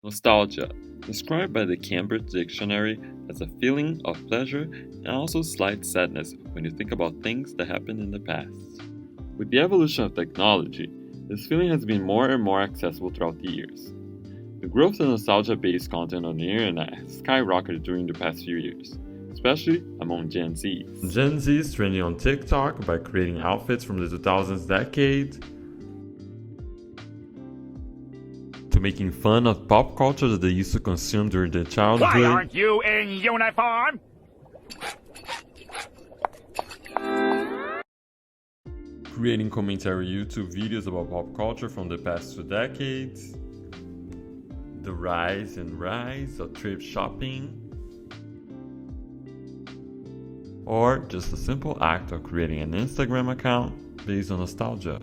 Nostalgia, described by the Cambridge Dictionary as a feeling of pleasure and also slight sadness when you think about things that happened in the past. With the evolution of technology, this feeling has been more and more accessible throughout the years. The growth of nostalgia-based content on the internet has skyrocketed during the past few years, especially among Gen Zs. Gen Z is trending on TikTok by creating outfits from the 2000s decade, to making fun of pop culture that they used to consume during their childhood. Why aren't you in uniform? Creating commentary YouTube videos about pop culture from the past 2 decades. The rise of thrift shopping. Or just a simple act of creating an Instagram account based on nostalgia.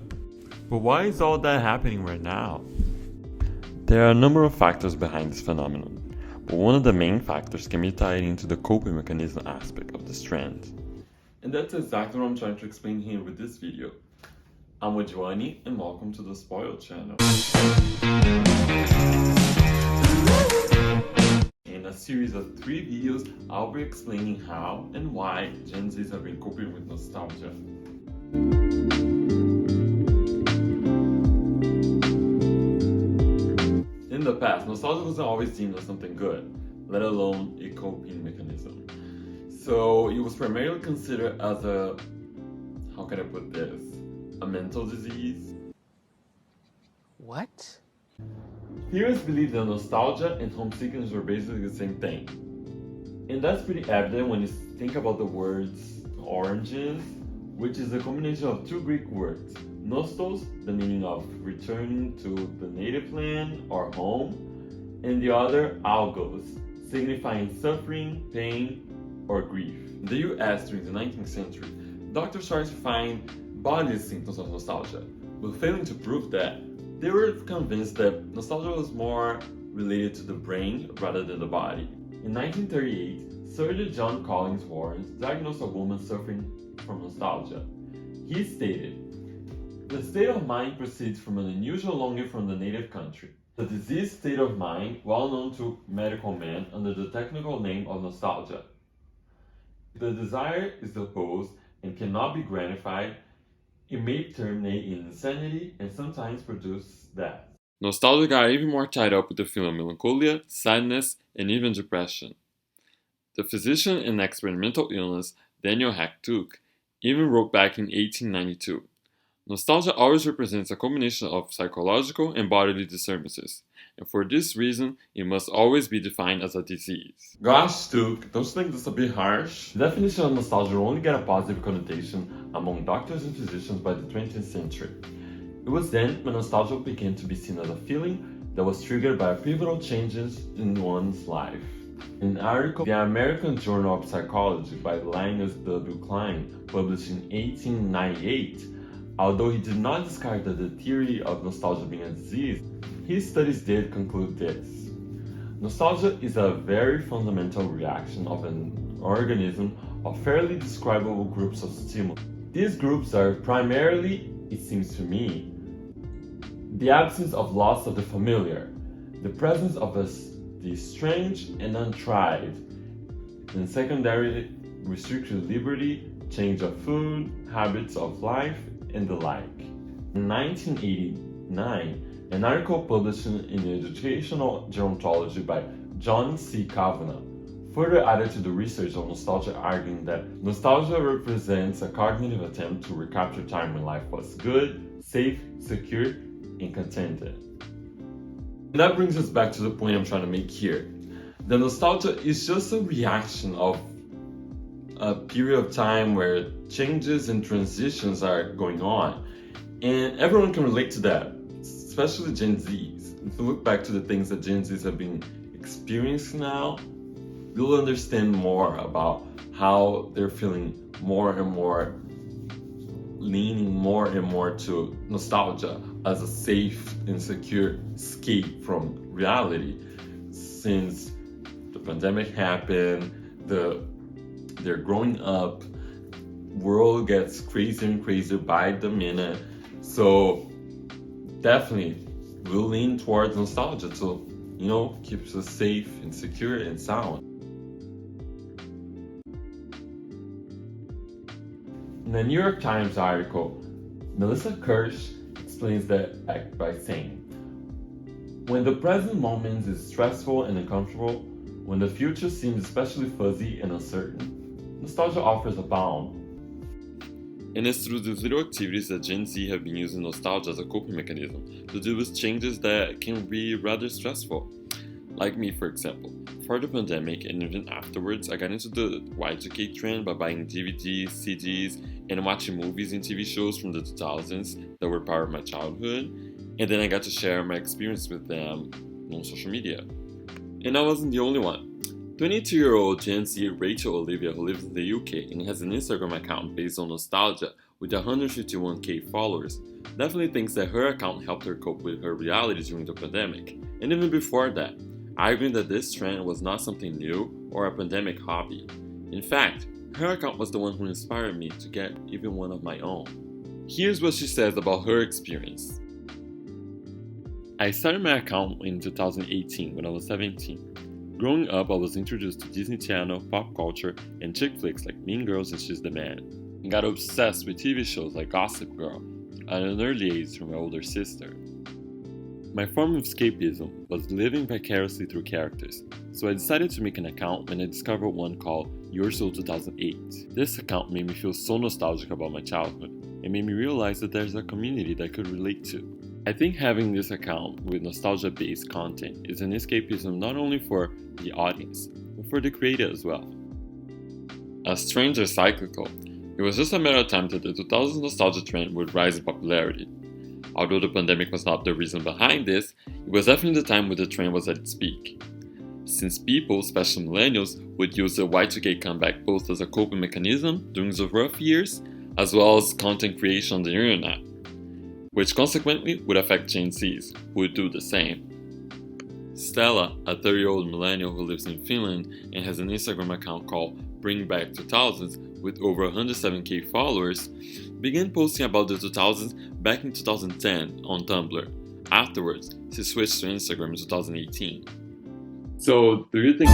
But why is all that happening right now? There are a number of factors behind this phenomenon, but one of the main factors can be tied into the coping mechanism aspect of this trend. And that's exactly what I'm trying to explain here with this video. I'm with Joanny and welcome to the Spoiled channel. In a series of 3 videos, I'll be explaining how and why Gen Zs have been coping with nostalgia. In the past, nostalgia wasn't always seen as something good, let alone a coping mechanism. So it was primarily considered as a mental disease. What? Theorists believe that nostalgia and homesickness were basically the same thing. And that's pretty evident when you think about the words oranges, which is a combination of 2 Greek words. Nostos, the meaning of returning to the native land or home, and the other algos, signifying suffering, pain, or grief. In the US during the 19th century, doctors started to find bodily symptoms of nostalgia, but failing to prove that, they were convinced that nostalgia was more related to the brain rather than the body. In 1938, Surgeon John Collins Warren diagnosed a woman suffering from nostalgia. He stated, "The state of mind proceeds from an unusual longing from the native country. The diseased state of mind, well known to medical men under the technical name of nostalgia. If the desire is opposed and cannot be gratified, it may terminate in insanity and sometimes produce death." Nostalgia got even more tied up with the feeling of melancholia, sadness, and even depression. The physician and expert in mental illness, Daniel Hacktuck, even wrote back in 1892, "Nostalgia always represents a combination of psychological and bodily disturbances, and for this reason, it must always be defined as a disease." Gosh, Tuck, don't you think that's a bit harsh? The definition of nostalgia only got a positive connotation among doctors and physicians by the 20th century. It was then when nostalgia began to be seen as a feeling that was triggered by pivotal changes in one's life. An article in the American Journal of Psychology by Linus W. Klein, published in 1898, although he did not discard the theory of nostalgia being a disease, his studies did conclude this. Nostalgia is a very fundamental reaction of an organism of fairly describable groups of stimuli. These groups are primarily, it seems to me, the absence of loss of the familiar, the presence of the strange and untried, and secondarily restricted liberty, change of food, habits of life, and the like. In 1989, an article published in Educational Gerontology by John C. Kavanagh further added to the research on nostalgia, arguing that nostalgia represents a cognitive attempt to recapture time when life was good, safe, secure, and contented. And that brings us back to the point I'm trying to make here. The nostalgia is just a reaction of a period of time where changes and transitions are going on. And everyone can relate to that, especially Gen Zs. If you look back to the things that Gen Zs have been experiencing now, you'll understand more about how they're feeling more and more, leaning more and more to nostalgia as a safe and secure escape from reality. Since the pandemic happened, they're growing up, world gets crazier and crazier by the minute. So definitely we'll lean towards nostalgia to keeps us safe and secure and sound. In the New York Times article, Melissa Kirsch explains the act by saying, when the present moment is stressful and uncomfortable, when the future seems especially fuzzy and uncertain, nostalgia offers a balm. And it's through these little activities that Gen Z have been using nostalgia as a coping mechanism to deal with changes that can be rather stressful. Like me, for example. Before the pandemic and even afterwards, I got into the Y2K trend by buying DVDs, CDs, and watching movies and TV shows from the 2000s that were part of my childhood. And then I got to share my experience with them on social media. And I wasn't the only one. 22-year-old Gen Z Rachel Olivia, who lives in the UK and has an Instagram account based on nostalgia with 151k followers, definitely thinks that her account helped her cope with her reality during the pandemic, and even before that, arguing that this trend was not something new or a pandemic hobby. In fact, her account was the one who inspired me to get even one of my own. Here's what she says about her experience. I started my account in 2018 when I was 17. Growing up, I was introduced to Disney Channel, pop culture, and chick flicks like Mean Girls and She's the Man, and got obsessed with TV shows like Gossip Girl at an early age through my older sister. My form of escapism was living vicariously through characters, so I decided to make an account when I discovered one called Your Soul 2008. This account made me feel so nostalgic about my childhood, and made me realize that there's a community that I could relate to. I think having this account with nostalgia-based content is an escapism not only for the audience, but for the creator as well. As trends are cyclical, it was just a matter of time that the 2000s nostalgia trend would rise in popularity. Although the pandemic was not the reason behind this, it was definitely the time when the trend was at its peak. Since people, especially millennials, would use the Y2K comeback both as a coping mechanism during the rough years, as well as content creation on the internet, which consequently would affect Gen Zs, who would do the same. Stella, a 30-year-old millennial who lives in Finland and has an Instagram account called Bring Back 2000s with over 107k followers, began posting about the 2000s back in 2010 on Tumblr. Afterwards, she switched to Instagram in 2018. So, do you think...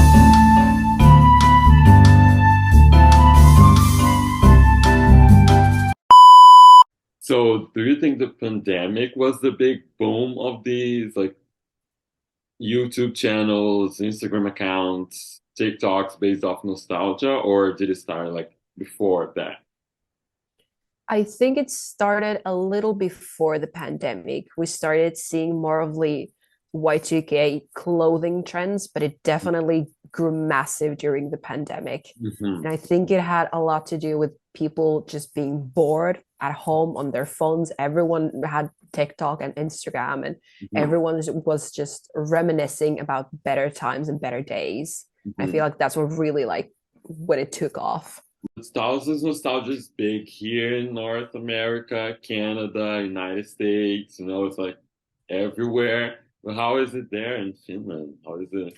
So, do you think the pandemic was the big boom of these YouTube channels, Instagram accounts, TikToks based off nostalgia, or did it start before that? I think it started a little before the pandemic. We started seeing more of the Y2K clothing trends, but it definitely grew massive during the pandemic. Mm-hmm. And I think it had a lot to do with people just being bored at home on their phones. Everyone had TikTok and Instagram, and everyone was just reminiscing about better times and better days. I feel like that's what really when it took off. Nostalgia is big here in North America, Canada, United States. It's everywhere. But how is it there in Finland? How is it?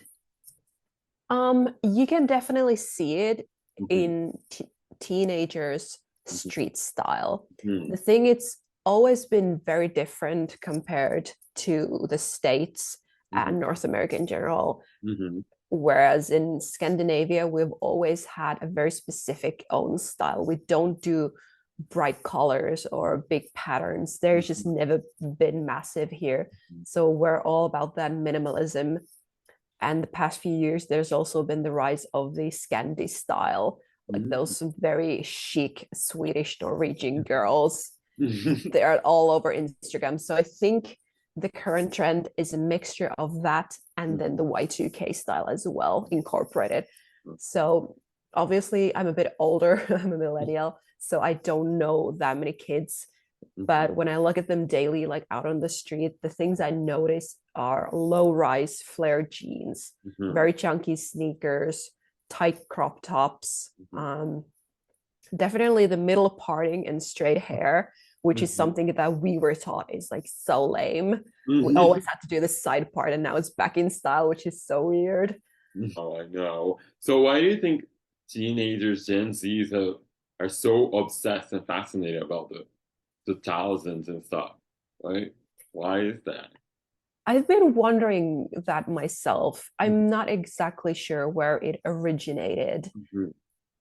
You can definitely see it in teenagers' street style. The thing, it's always been very different compared to the States and North America in general. Whereas in Scandinavia, we've always had a very specific own style. We don't do bright colors or big patterns. There's just never been massive here. So we're all about that minimalism. And the past few years, there's also been the rise of the Scandi style, those very chic Swedish Norwegian girls. They are all over Instagram. So I think the current trend is a mixture of that and then the Y2K style as well, incorporated. So obviously I'm a bit older, I'm a millennial, so I don't know that many kids. But when I look at them daily, out on the street, the things I notice are low-rise flare jeans, very chunky sneakers, tight crop tops, definitely the middle parting and straight hair, which is something that we were taught is so lame. We always had to do the side part, and now it's back in style, which is so weird. Oh, I know. So why do you think teenagers, Gen Zs, are so obsessed and fascinated about the thousands and stuff, right? Why is that? I've been wondering that myself. I'm not exactly sure where it originated. Mhm.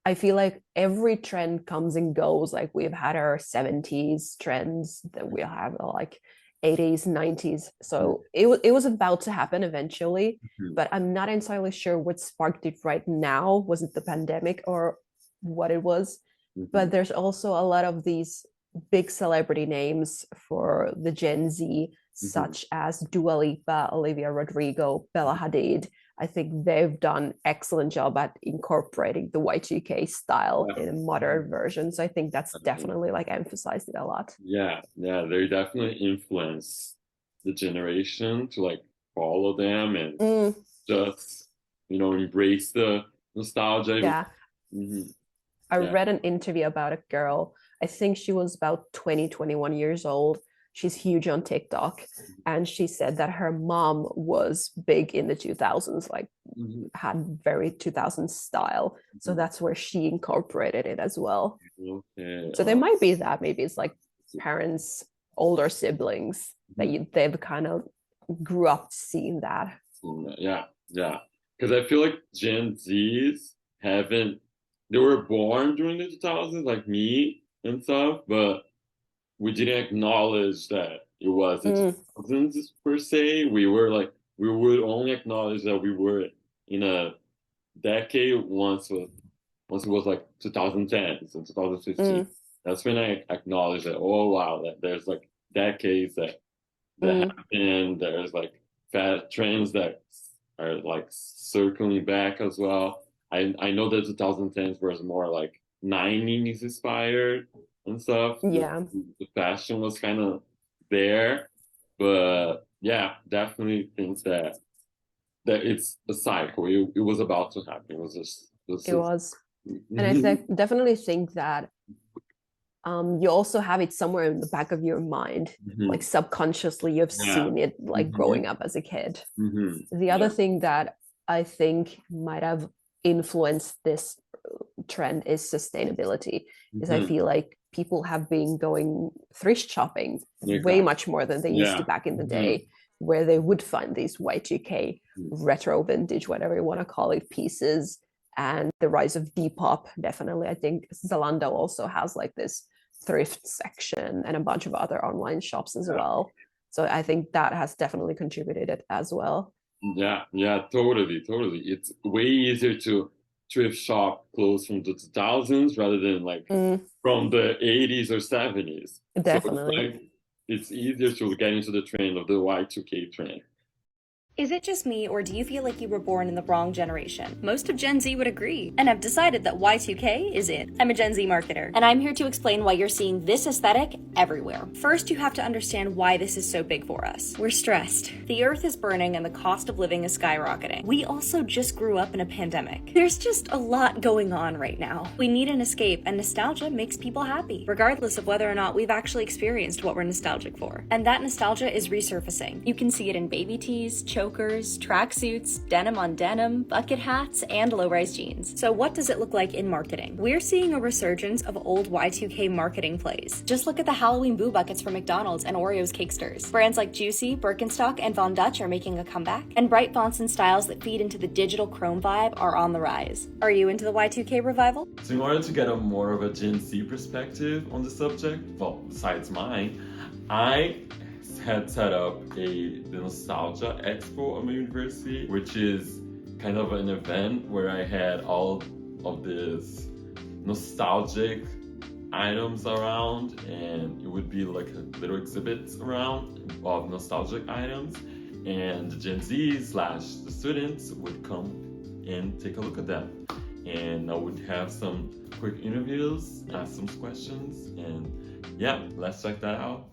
I feel like every trend comes and goes. Like we've had our 70s trends, that we'll have like 80s, 90s. So it was about to happen eventually, Mhm. but I'm not entirely sure what sparked it right now. Was it the pandemic or what it was? But Mhm. there's also a lot of these big celebrity names for the Gen Z, Mhm. such as Dua Lipa, Olivia Rodrigo, Bella Hadid. I think they've done excellent job at incorporating the Y2K style Yeah. in a modern version. So I think that's Definitely. definitely like emphasized it a lot. Yeah, yeah, they definitely influence the generation to like follow them and Mm, just embrace the nostalgia. yeah. Hmm. I Yeah. read an interview about a girl. I think she was about 20, 21 years old. She's huge on TikTok. And she said that her mom was big in the 2000s, like Hmm. had very 2000s style. So that's where she incorporated it as well. Okay. So there might be that. Maybe it's like parents, older siblings that Mhm. they've kind of grew up seeing that. Yeah, yeah. Because I feel like Gen Zs haven't, they were born during the 2000s, like me and stuff, but we didn't acknowledge that it was the Mm, 2000s per se. We were like, we would only acknowledge that we were in a decade once it was like 2010s and 2015. mm, That's when I acknowledged that, oh wow, that there's like decades that mm, happen. There's like fat trends that are like circling back as well. I know the 2010s was more like 90s inspired and stuff. yeah. The fashion was kind of there, but yeah, definitely think that it's a cycle. It was about to happen. It was just this It is. was. And I definitely think that you also have it somewhere in the back of your mind, like Mhm. subconsciously you've Yeah. seen it like Hmm. growing up as a kid. Hmm. The other Yeah. thing that I think might have influenced this trend is sustainability, is I Hmm. feel like people have been going thrift shopping way Exactly. much more than they used to Yeah. back in the Hmm. day, where they would find these Y2K retro vintage, whatever you want to call it, pieces. And the rise of Depop, definitely. I think Zalando also has like this thrift section and a bunch of other online shops as Yeah. well. So I think that has definitely contributed as well. Yeah, yeah, totally, totally. It's way easier to thrift shop clothes from the 2000s rather than like Mm, from the 80s or 70s. So it's definitely. like it's easier to get into the trend of the Y2K trend. Is it just me, or do you feel like you were born in the wrong generation? Most of Gen Z would agree, and I've decided that Y2K is it. I'm a Gen Z marketer, and I'm here to explain why you're seeing this aesthetic everywhere. First, you have to understand why this is so big for us. We're stressed. The earth is burning and the cost of living is skyrocketing. We also just grew up in a pandemic. There's just a lot going on right now. We need an escape, and nostalgia makes people happy, regardless of whether or not we've actually experienced what we're nostalgic for. And that nostalgia is resurfacing. You can see it in baby tees, chokers, tracksuits, denim on denim, bucket hats, and low-rise jeans. So what does it look like in marketing? We're seeing a resurgence of old Y2K marketing plays. Just look at the Halloween boo buckets from McDonald's and Oreo's Cakesters. Brands like Juicy, Birkenstock, and Von Dutch are making a comeback, and bright fonts and styles that feed into the digital chrome vibe are on the rise. Are you into the Y2K revival? So in order to get a more of a Gen Z perspective on the subject, well, besides mine, I had set up the Nostalgia EXPO at my university, which is kind of an event where I had all of these nostalgic items around, and it would be like a little exhibits around of nostalgic items, and the Gen Z slash the students would come and take a look at them. And I would have some quick interviews, ask some questions, and yeah, let's check that out.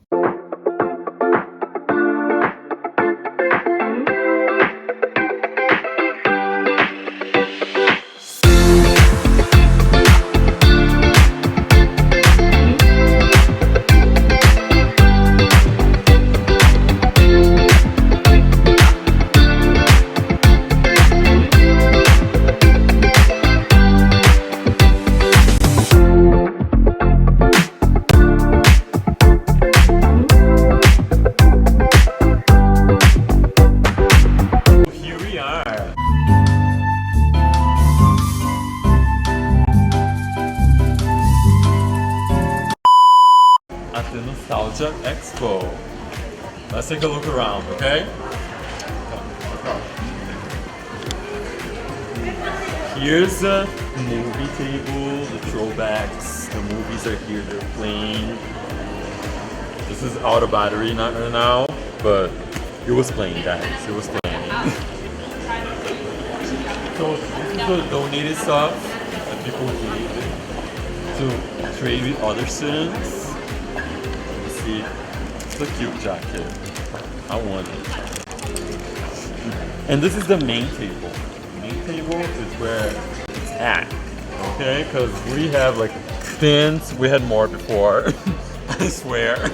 Nostalgia EXPO. Let's take a look around, okay? Here's the movie table, the throwbacks. The movies are here, they're playing. This is out of battery not right now, but it was playing, guys. It was playing. So this is the donated stuff that people gave to trade with other students. You see, it's a cute jacket. I want it. And this is the main table. The main table is where it's at. Okay, because we have like pins. We had more before, I swear.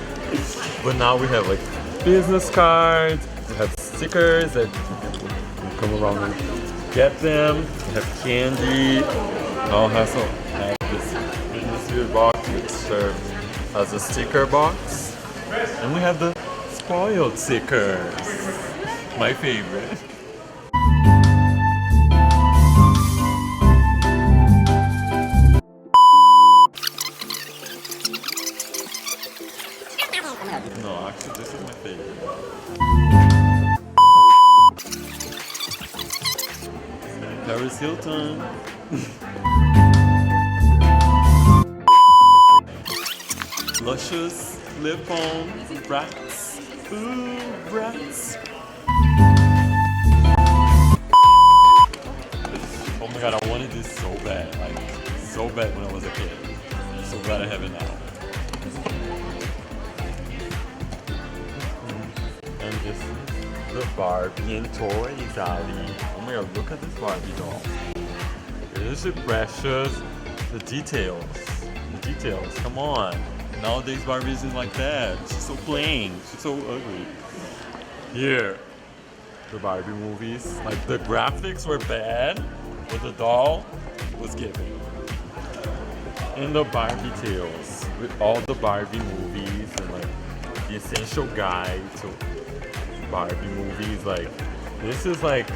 But now we have like business cards. We have stickers that you come around and get them. We have candy. Now also have this business beer box which serves as a sticker box. And we have the spoiled stickers. My favorite. No, actually, this is my favorite. Paris Hilton. Luscious lip-on brats. Ooh, brats. Oh my god, I wanted this so bad. Like, so bad when I was a kid. I'm so glad I have it now. And this is the Barbie and Toys alley. Oh my god, look at this Barbie doll. Isn't it precious? The details. The details, come on. Nowadays Barbie isn't like that. She's so plain. She's so ugly. Here. The Barbie movies. Like the graphics were bad, but the doll was giving. And the Barbie tales. With all the Barbie movies and like the essential guide to Barbie movies. Like this is like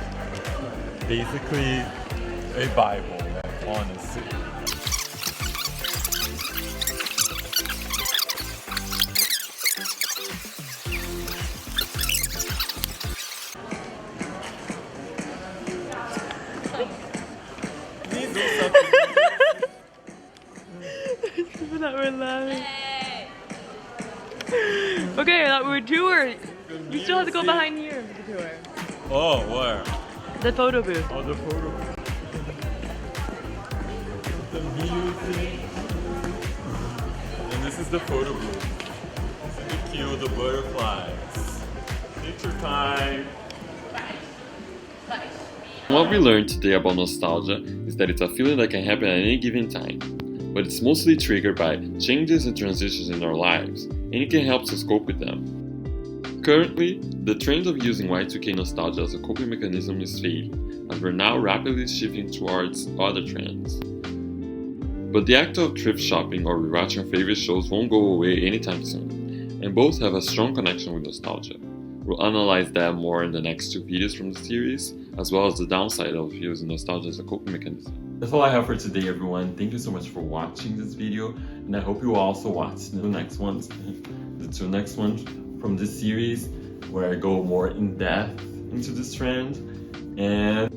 basically a Bible, like, honestly. That we're laughing. Okay, that we're tour. You still have to go behind here for the tour. Oh, where? The photo booth. Oh, the photo. The music. And this is the photo booth. This is the cute, the butterflies. Picture time. What we learned today about nostalgia is that it's a feeling that can happen at any given time, but it's mostly triggered by changes and transitions in our lives, and it can help us cope with them. Currently, the trend of using Y2K nostalgia as a coping mechanism is fading, as we're now rapidly shifting towards other trends. But the act of thrift shopping or rewatching favorite shows won't go away anytime soon, and both have a strong connection with nostalgia. We'll analyze that more in the next two videos from the series, as well as the downside of using nostalgia as a coping mechanism. That's all I have for today, everyone. Thank you so much for watching this video, and I hope you will also watch the next ones, the two next ones from this series, where I go more in depth into this trend. And